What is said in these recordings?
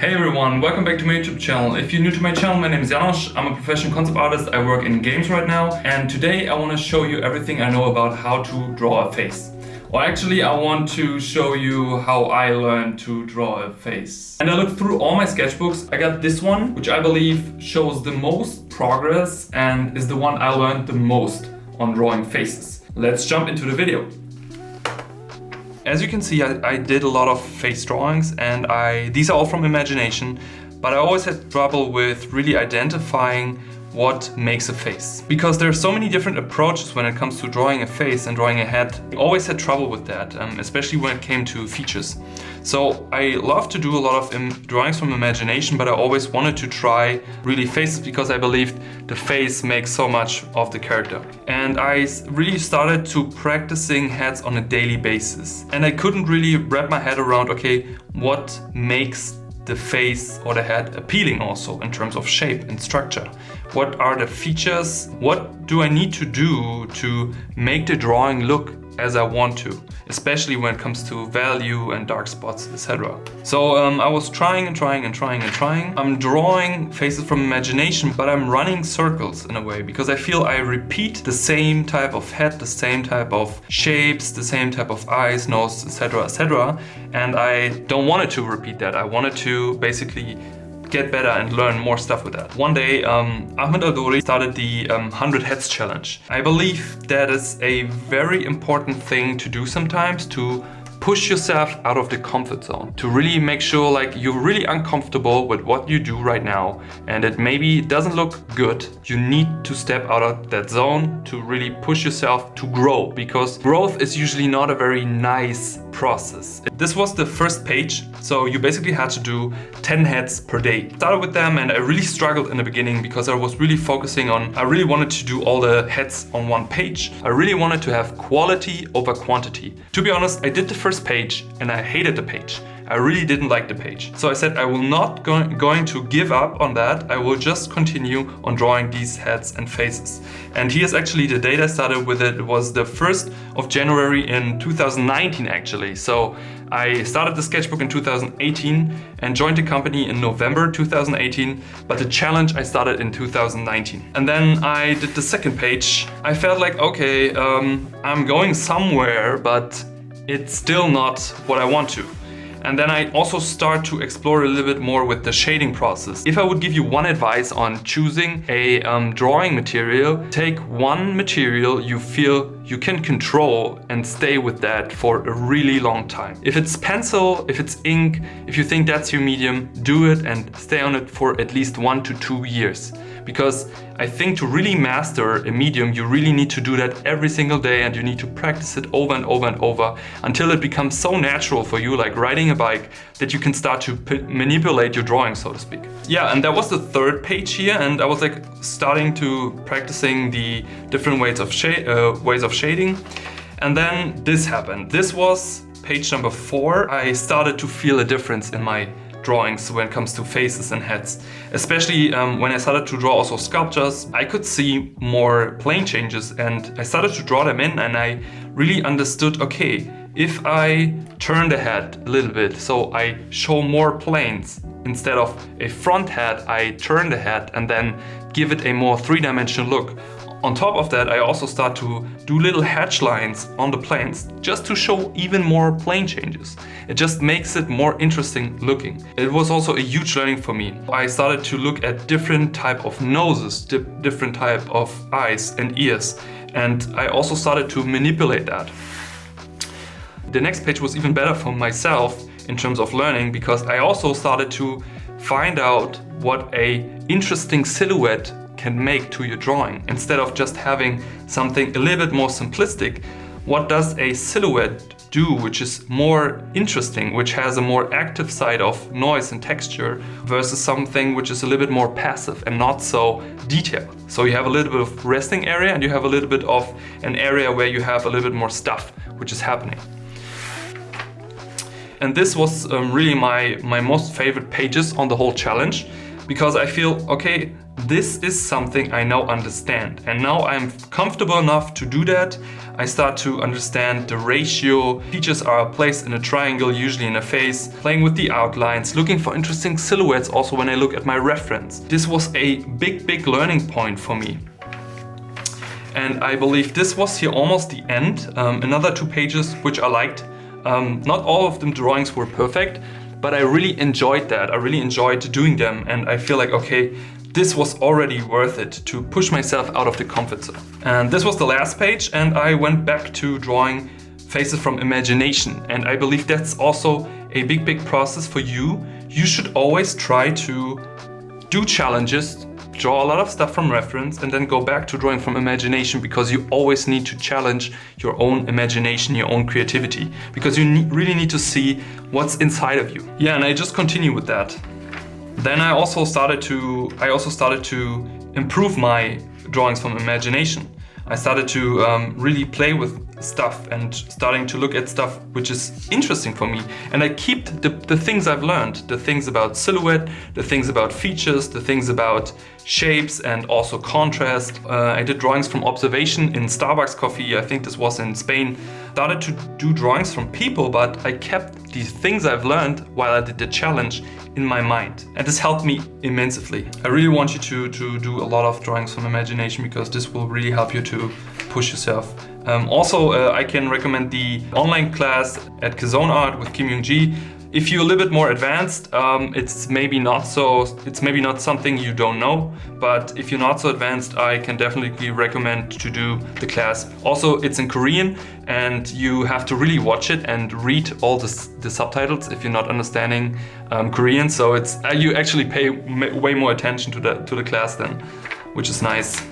Hey everyone, welcome back to my YouTube channel. If you're new to my channel, my name is Janos. I'm a professional concept artist. I work in games right now, and today I want to show you everything I know about how to draw a face. Or actually, I want to show you how I learned to draw a face. And I looked through all my sketchbooks. I got this one, which I believe shows the most progress and is the one I learned the most on drawing faces. Let's jump into the video. As you can see, I did a lot of face drawings, and these are all from imagination, but I always had trouble with really identifying what makes a face. Because there are so many different approaches when it comes to drawing a face and drawing a head. I always had trouble with that, especially when it came to features. So I love to do a lot of drawings from imagination, but I always wanted to try really faces because I believed the face makes so much of the character. And I really started to practicing heads on a daily basis. And I couldn't really wrap my head around, okay, what makes the face or the head appealing also in terms of shape and structure. What are the features? What do I need to do to make the drawing look as I want to, especially when it comes to value and dark spots, etc. So I was trying. I'm drawing faces from imagination, but I'm running circles in a way because I feel I repeat the same type of head, the same type of shapes, the same type of eyes, nose, etc., etc. And I don't want it to repeat that. I wanted to basically get better and learn more stuff with that. One day, Ahmed Al-Douri started the 100 Heads Challenge. I believe that is a very important thing to do sometimes, to push yourself out of the comfort zone, to really make sure like you're really uncomfortable with what you do right now and it maybe doesn't look good. You need to step out of that zone to really push yourself to grow, because growth is usually not a very nice process. This was the first page, so you basically had to do 10 heads per day. Started with them and I really struggled in the beginning because I was really focusing on, I really wanted to do all the heads on one page. I really wanted to have quality over quantity. To be honest, I did the first page and I hated the page. I really didn't like the page. So I said I will not going to give up on that. I will just continue on drawing these heads and faces. And here's actually the date I started with it. It was the 1st of January in 2019 actually. So I started the sketchbook in 2018 and joined the company in November 2018, but the challenge I started in 2019. And then I did the second page. I felt like, okay, I'm going somewhere, but it's still not what I want to. And then I also start to explore a little bit more with the shading process. If I would give you one advice on choosing a drawing material, take one material you feel you can control and stay with that for a really long time. If it's pencil, if it's ink, if you think that's your medium, do it and stay on it for at least 1 to 2 years. Because I think to really master a medium, you really need to do that every single day, and you need to practice it over and over and over until it becomes so natural for you, like riding a bike, that you can start to manipulate your drawing, so to speak. Yeah, and that was the third page here, and I was like starting to practicing the different ways of shading. And then this happened. This was page number 4. I started to feel a difference in my drawings when it comes to faces and heads. Especially when I started to draw also sculptures, I could see more plane changes, and I started to draw them in, and I really understood, okay, if I turn the head a little bit, so I show more planes, instead of a front head, I turn the head and then give it a more three-dimensional look. On top of that, I also start to do little hatch lines on the planes, just to show even more plane changes. It just makes it more interesting looking. It was also a huge learning for me. I started to look at different type of noses, different type of eyes and ears, and I also started to manipulate that. The next page was even better for myself in terms of learning, because I also started to find out what a interesting silhouette can make to your drawing. Instead of just having something a little bit more simplistic, what does a silhouette do which is more interesting, which has a more active side of noise and texture, versus something which is a little bit more passive and not so detailed. So you have a little bit of resting area, and you have a little bit of an area where you have a little bit more stuff which is happening. And this was really my most favorite pages on the whole challenge, because I feel, okay, this is something I now understand, and now I'm comfortable enough to do that. I start to understand the ratio. Features are placed in a triangle, usually in a face, playing with the outlines, looking for interesting silhouettes also when I look at my reference. This was a big learning point for me. And I believe this was here almost the end. Another 2 pages which I liked. Not all of them drawings were perfect, but I really enjoyed that. I really enjoyed doing them, and I feel like, okay, this was already worth it to push myself out of the comfort zone. And this was the last page, and I went back to drawing faces from imagination. And I believe that's also a big process for you. You should always try to do challenges, draw a lot of stuff from reference, and then go back to drawing from imagination, because you always need to challenge your own imagination, your own creativity, because you really need to see what's inside of you. Yeah, and I just continue with that. Then I also started to improve my drawings from imagination. I started to really play with stuff and starting to look at stuff which is interesting for me. And I keep the things I've learned, the things about silhouette, the things about features, the things about shapes and also contrast. I did drawings from observation in Starbucks coffee, I think this was in Spain. Started to do drawings from people, but I kept these things I've learned while I did the challenge in my mind. And this helped me immensely. I really want you to do a lot of drawings from imagination, because this will really help you to push yourself. Also, I can recommend the online class at Kazone Art with Kim Young-ji. If you're a little bit more advanced, it's maybe not something you don't know, but if you're not so advanced, I can definitely recommend to do the class. Also, it's in Korean, and you have to really watch it and read all the subtitles if you're not understanding Korean. So you actually pay way more attention to the class then, which is nice.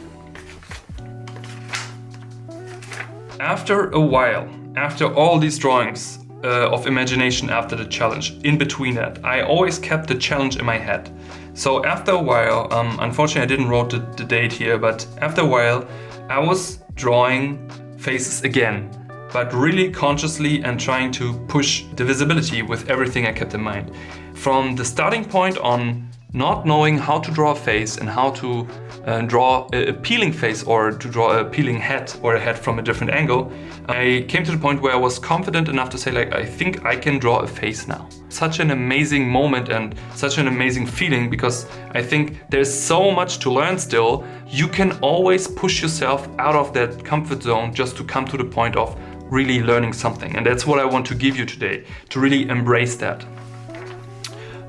After a while, after all these drawings of imagination after the challenge, in between that, I always kept the challenge in my head. So after a while, unfortunately I didn't wrote the date here, but after a while I was drawing faces again, but really consciously and trying to push the visibility with everything I kept in mind. From the starting point on not knowing how to draw a face and how to draw a peeling face or to draw a peeling head or a head from a different angle, I came to the point where I was confident enough to say, like, I think I can draw a face now. Such an amazing moment and such an amazing feeling, because I think there's so much to learn still. You can always push yourself out of that comfort zone just to come to the point of really learning something. And that's what I want to give you today, to really embrace that.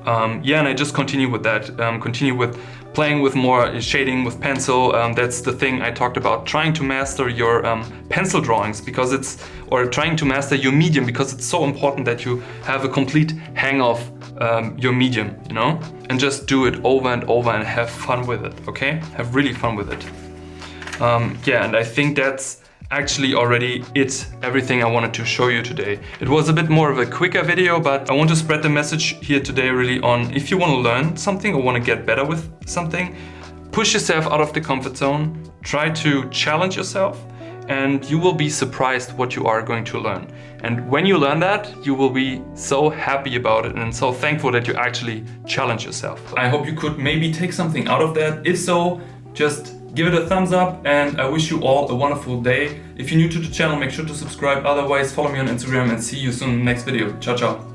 And I just continue with that, continue with playing with more shading with pencil. That's the thing I talked about, trying to master your pencil drawings, or trying to master your medium, because it's so important that you have a complete hang of your medium, you know? And just do it over and over and have fun with it, okay? Have really fun with it. And I think that's actually already everything I wanted to show you today. It was a bit more of a quicker video, but I want to spread the message here today really on, if you want to learn something or want to get better with something, push yourself out of the comfort zone, try to challenge yourself, and you will be surprised what you are going to learn. And when you learn that, you will be so happy about it and so thankful that you actually challenge yourself. I hope you could maybe take something out of that. If so, just give it a thumbs up, and I wish you all a wonderful day. If you're new to the channel, make sure to subscribe. Otherwise, follow me on Instagram, and see you soon in the next video. Ciao, ciao.